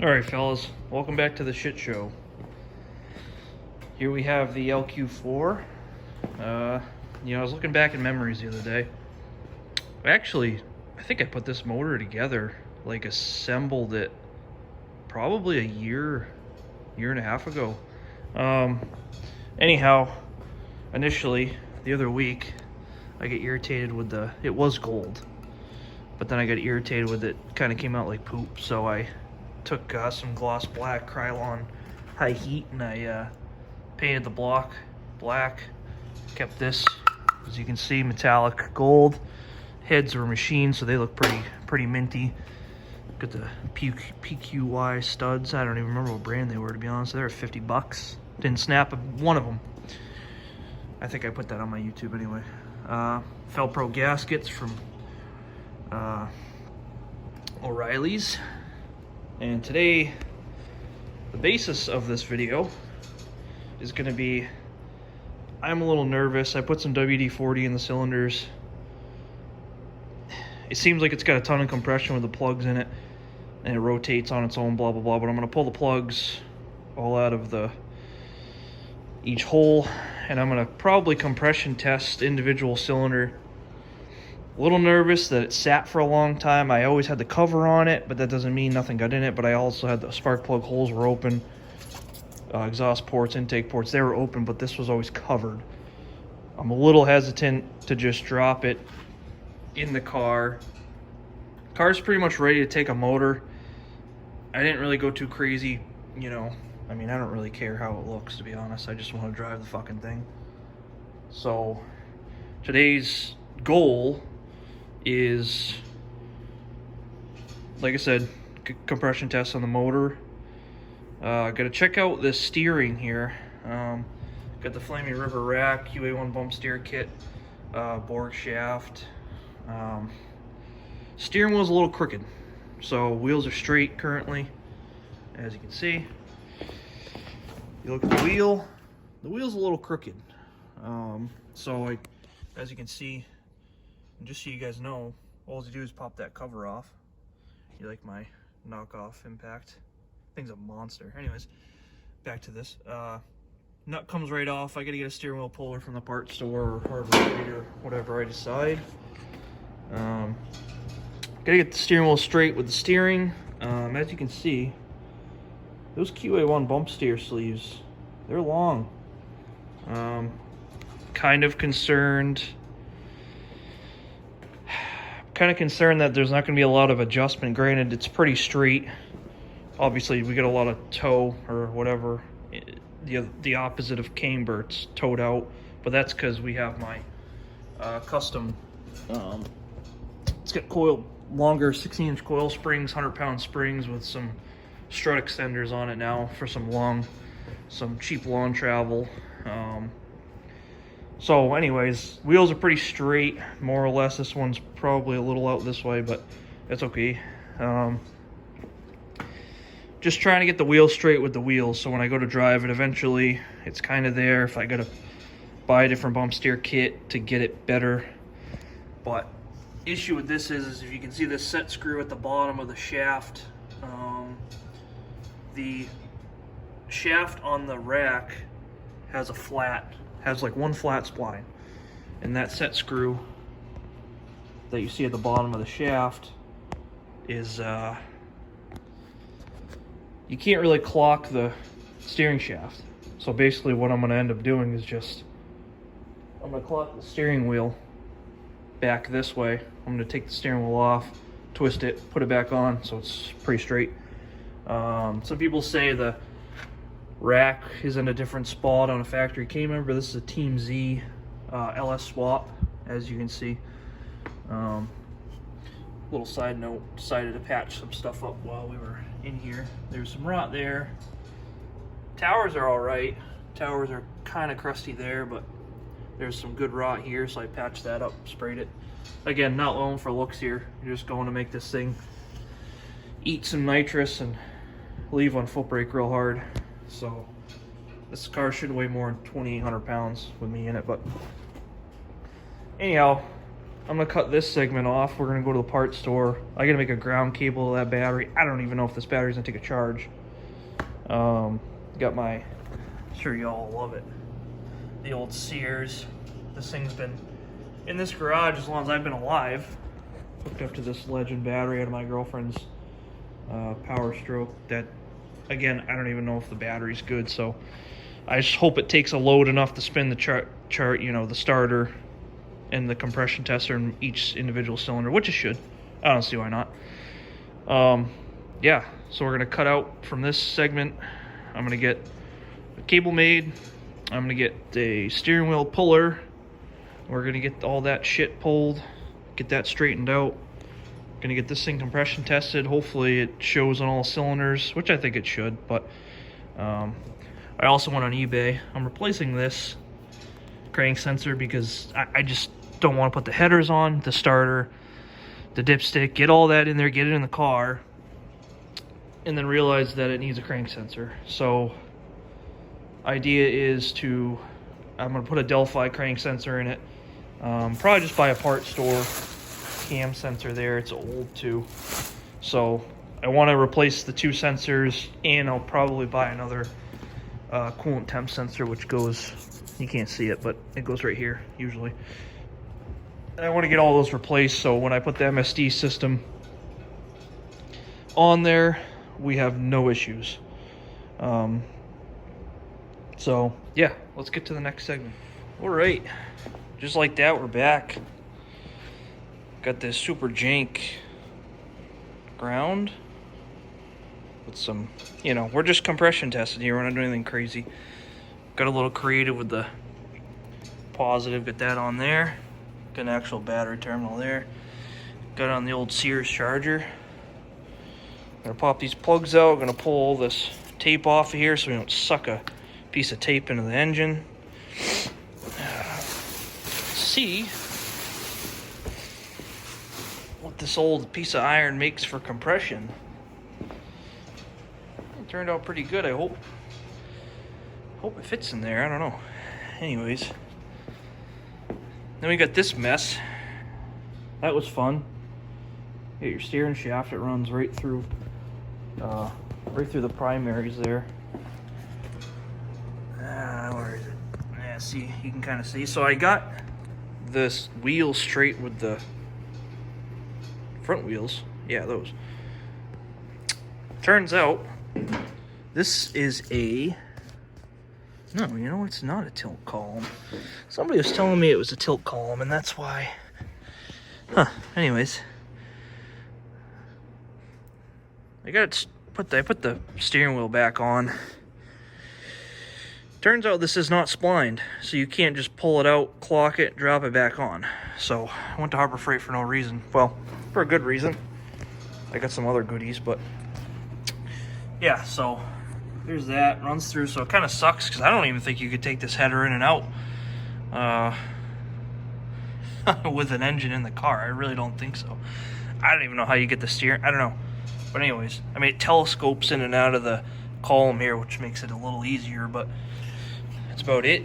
Alright fellas, welcome back to the shit show. Here we have the LQ4. I was looking back in memories the other day. Actually, I think I put this motor together, like assembled it probably a year and a half ago. Anyhow, initially, the other week, I get irritated with it was gold, but then I got irritated with it, kind of came out like poop, so I took some gloss black Krylon high heat and I painted the block black. Kept this, as you can see, metallic gold. Heads were machined, so they look pretty minty. Got the PQY studs. I don't even remember what brand they were, to be honest. They were $50. Didn't snap one of them. I think I put that on my YouTube anyway. Felpro gaskets from O'Reilly's. And today, the basis of this video is going to be, I'm a little nervous. I put some WD-40 in the cylinders. It seems like it's got a ton of compression with the plugs in it, and it rotates on its own, blah, blah, blah. But I'm going to pull the plugs all out of each hole, and I'm going to probably compression test individual cylinder. A little nervous that it sat for a long time. I always had the cover on it, but that doesn't mean nothing got in it. But I also had the spark plug holes were open. Exhaust ports, intake ports, they were open, but this was always covered. I'm a little hesitant to just drop it in the car. Car's pretty much ready to take a motor. I didn't really go too crazy, I mean, I don't really care how it looks, to be honest. I just want to drive the fucking thing. So today's goal is, like I said, compression test on the motor. Gotta check out this steering here. Got the Flaming River rack, QA1 bump steer kit, Borg shaft. Steering wheel's a little crooked, so wheels are straight currently, as you can see. You look at the wheel's a little crooked. As you can see, and just so you guys know, all you do is pop that cover off. You like my knockoff Impact? Thing's a monster. Anyways, back to this. Nut comes right off. I gotta get a steering wheel puller from the parts store or hardware street or whatever I decide. Gotta get the steering wheel straight with the steering. As you can see, those QA1 bump steer sleeves, they're long. Kind of concerned that there's not going to be a lot of adjustment. Granted, it's pretty straight. Obviously, we get a lot of toe or whatever, the opposite of camber, it's towed out. But that's because we have my custom, it's got longer 16-inch coil springs, 100-pound springs with some strut extenders on it now for some cheap lawn travel. So anyways, wheels are pretty straight, more or less. This one's probably a little out this way, but it's okay. Just trying to get the wheels straight with the wheels, so when I go to drive it, eventually it's kind of there. If I gotta buy a different bump steer kit to get it better. But issue with this is if you can see this set screw at the bottom of the shaft, the shaft on the rack has like one flat spline, and that set screw that you see at the bottom of the shaft is you can't really clock the steering shaft. So basically what I'm going to end up doing is I'm going to clock the steering wheel back this way. I'm going to take the steering wheel off, twist it, put it back on, so it's pretty straight. Some people say the rack is in a different spot on a factory camber, but this is a Team Z LS swap, as you can see. Little side note, decided to patch some stuff up while we were in here. There's some rot there. Towers are all right. Towers are kind of crusty there, but there's some good rot here, so I patched that up, sprayed it. Again, not going for looks here. You're just going to make this thing eat some nitrous and leave on foot brake real hard. So this car should weigh more than 2,800 pounds with me in it, but anyhow, I'm gonna cut this segment off. We're gonna go to the parts store. I gotta make a ground cable to that battery. I don't even know if this battery's gonna take a charge. Got my, I'm sure y'all love it, the old Sears. This thing's been in this garage as long as I've been alive. Hooked up to this Legend battery out of my girlfriend's Power Stroke. That, again, I don't even know if the battery's good, so I just hope it takes a load enough to spin the chart, you know, the starter and the compression tester in each individual cylinder, which it should. I don't see why not. Yeah, so we're gonna cut out from this segment. I'm gonna get a cable made. I'm gonna get a steering wheel puller. We're gonna get all that shit pulled, get that straightened out. Gonna get this thing compression tested. Hopefully it shows on all cylinders, which I think it should, but I also went on eBay. I'm replacing this crank sensor because I just don't want to put the headers on, the starter, the dipstick, get all that in there, get it in the car, and then realize that it needs a crank sensor. So idea is I'm going to put a Delphi crank sensor in it. Probably just buy a parts store cam sensor there. It's old too. So I want to replace the 2 sensors, and I'll probably buy another coolant temp sensor, which goes, you can't see it, but it goes right here usually. And I want to get all those replaced, so when I put the MSD system on there, we have no issues. So yeah, let's get to the next segment. All right, just like that, we're back. Got this super jank ground with some, you know, we're just compression testing here. We're not doing anything crazy. Got a little creative with the positive, get that on there. Got an actual battery terminal there. Got it on the old Sears charger. Gonna pop these plugs out. Gonna pull all this tape off of here so we don't suck a piece of tape into the engine. See what this old piece of iron makes for compression. It turned out pretty good, I hope. Hope it fits in there, I don't know. Anyways. Then we got this mess. That was fun. You got your steering shaft, it runs right through the primaries there. Where is it? Yeah, see, you can kind of see. So I got this wheel straight with the front wheels. Yeah, those. Turns out this is no, you know, it's not a tilt column. Somebody was telling me it was a tilt column, and that's why. Anyways. I put the steering wheel back on. Turns out this is not splined, so you can't just pull it out, clock it, drop it back on. So I went to Harbor Freight for no reason. Well, for a good reason. I got some other goodies, but yeah, so there's that. Runs through, so it kind of sucks because I don't even think you could take this header in and out with an engine in the car. I really don't think so. I don't even know how you get the steering. I don't know. But anyways, I mean, it telescopes in and out of the column here, which makes it a little easier, but that's about it.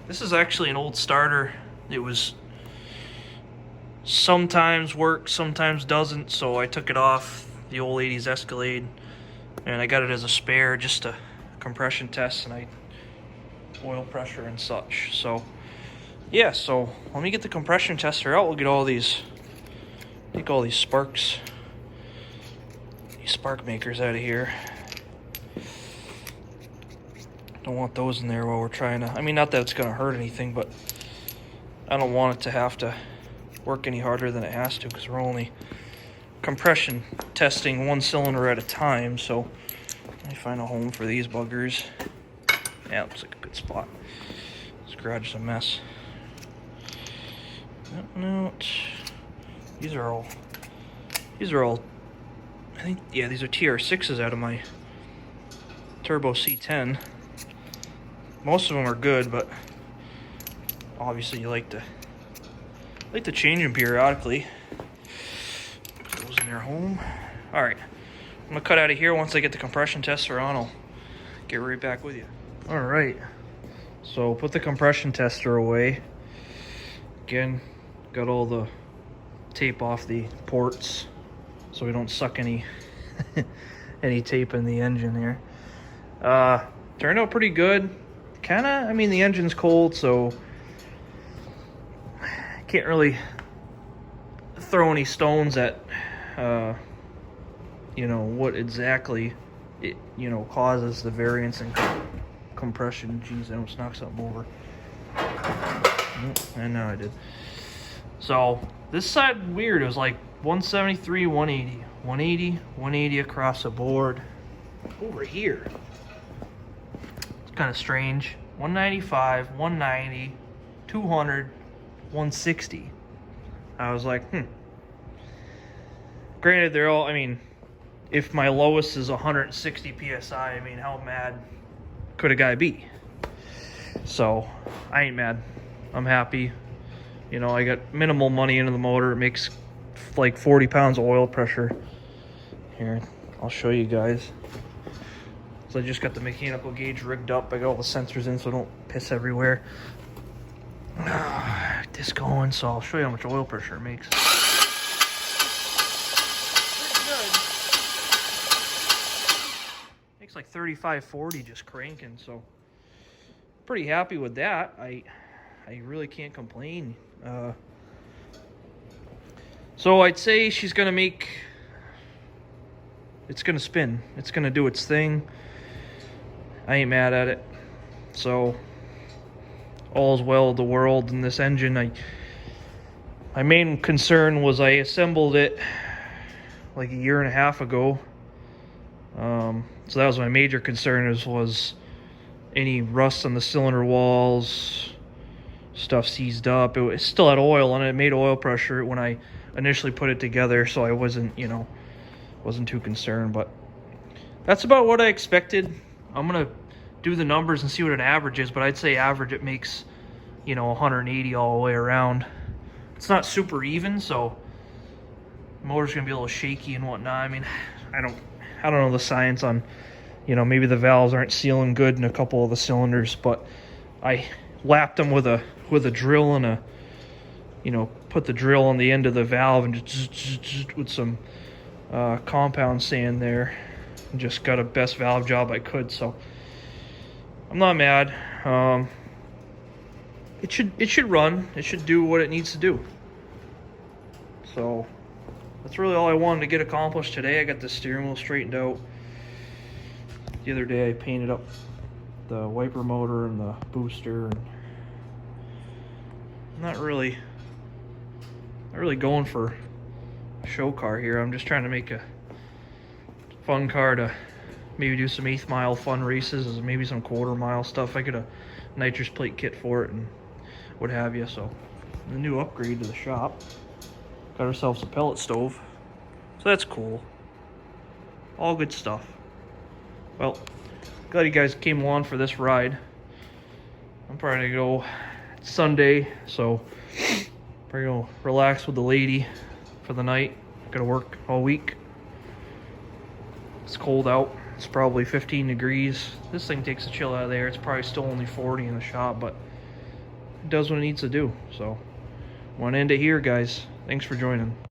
This is actually an old starter. It was sometimes works, sometimes doesn't, so I took it off the old 80s Escalade, and I got it as a spare just to compression test and oil pressure and such. So yeah, so let me get the compression tester out. We'll get all these, take all these spark makers out of here. Don't want those in there while we're trying to, I mean, not that it's gonna hurt anything, but I don't want it to have to work any harder than it has to, because we're only compression testing 1 cylinder at a time. So let me find a home for these buggers. Yeah, looks like a good spot. This garage is a mess. No, these are all, I think, yeah, these are TR6s out of my Turbo C10. Most of them are good, but obviously you like to change them periodically. Put those in their home. All right, I'm gonna cut out of here. Once I get the compression tester on, I'll get right back with you. All right, so put the compression tester away. Again, got all the tape off the ports so we don't suck any any tape in the engine here. Turned out pretty good. Kinda, I mean, the engine's cold, so can't really throw any stones at you know, what exactly it, you know, causes the variance in compression. Jeez, I almost knocked something over. And now I did. So this side, weird. It was like 173, 180, 180, 180 across the board. Over here, it's kind of strange. 195, 190, 200, 160. I was like, Granted, they're all, I mean, if my lowest is 160 PSI, I mean, how mad could a guy be? So, I ain't mad. I'm happy. You know, I got minimal money into the motor. It makes like 40 pounds of oil pressure. Here, I'll show you guys. So I just got the mechanical gauge rigged up. I got all the sensors in so I don't piss everywhere. This going, so I'll show you how much oil pressure it makes. Pretty good. Makes like 35, 40 just cranking, so pretty happy with that. I really can't complain. So I'd say she's gonna make, it's gonna spin, it's gonna do its thing. I ain't mad at it. So all's well with the world in this engine. My main concern was I assembled it like a year and a half ago. So that was my major concern, was any rust on the cylinder walls, stuff seized up. It still had oil on it. It made oil pressure when I initially put it together, so I wasn't, you know, wasn't too concerned. But that's about what I expected. I'm gonna do the numbers and see what an average is, but I'd say average it makes, you know, 180 all the way around. It's not super even, so the motor's gonna be a little shaky and whatnot. I mean, I don't know the science on, you know, maybe the valves aren't sealing good in a couple of the cylinders, but I lapped them with a drill and you know, put the drill on the end of the valve and just with some compound sand there, and just got a best valve job I could. So I'm not mad. It should run. It should do what it needs to do. So that's really all I wanted to get accomplished today. I got the steering wheel straightened out. The other day I painted up the wiper motor and the booster. And I'm not really going for a show car here. I'm just trying to make a fun car to maybe do some 1/8 mile fun races, maybe some 1/4 mile stuff. I get a nitrous plate kit for it and what have you. So the new upgrade to the shop. Got ourselves a pellet stove. So that's cool. All good stuff. Well, glad you guys came along for this ride. I'm probably gonna go, it's Sunday, so probably gonna relax with the lady for the night. Gotta work all week. It's cold out. It's probably 15 degrees. This thing takes the chill out of there. It's probably still only 40 in the shop, but it does what it needs to do. So, want to end it here, guys. Thanks for joining.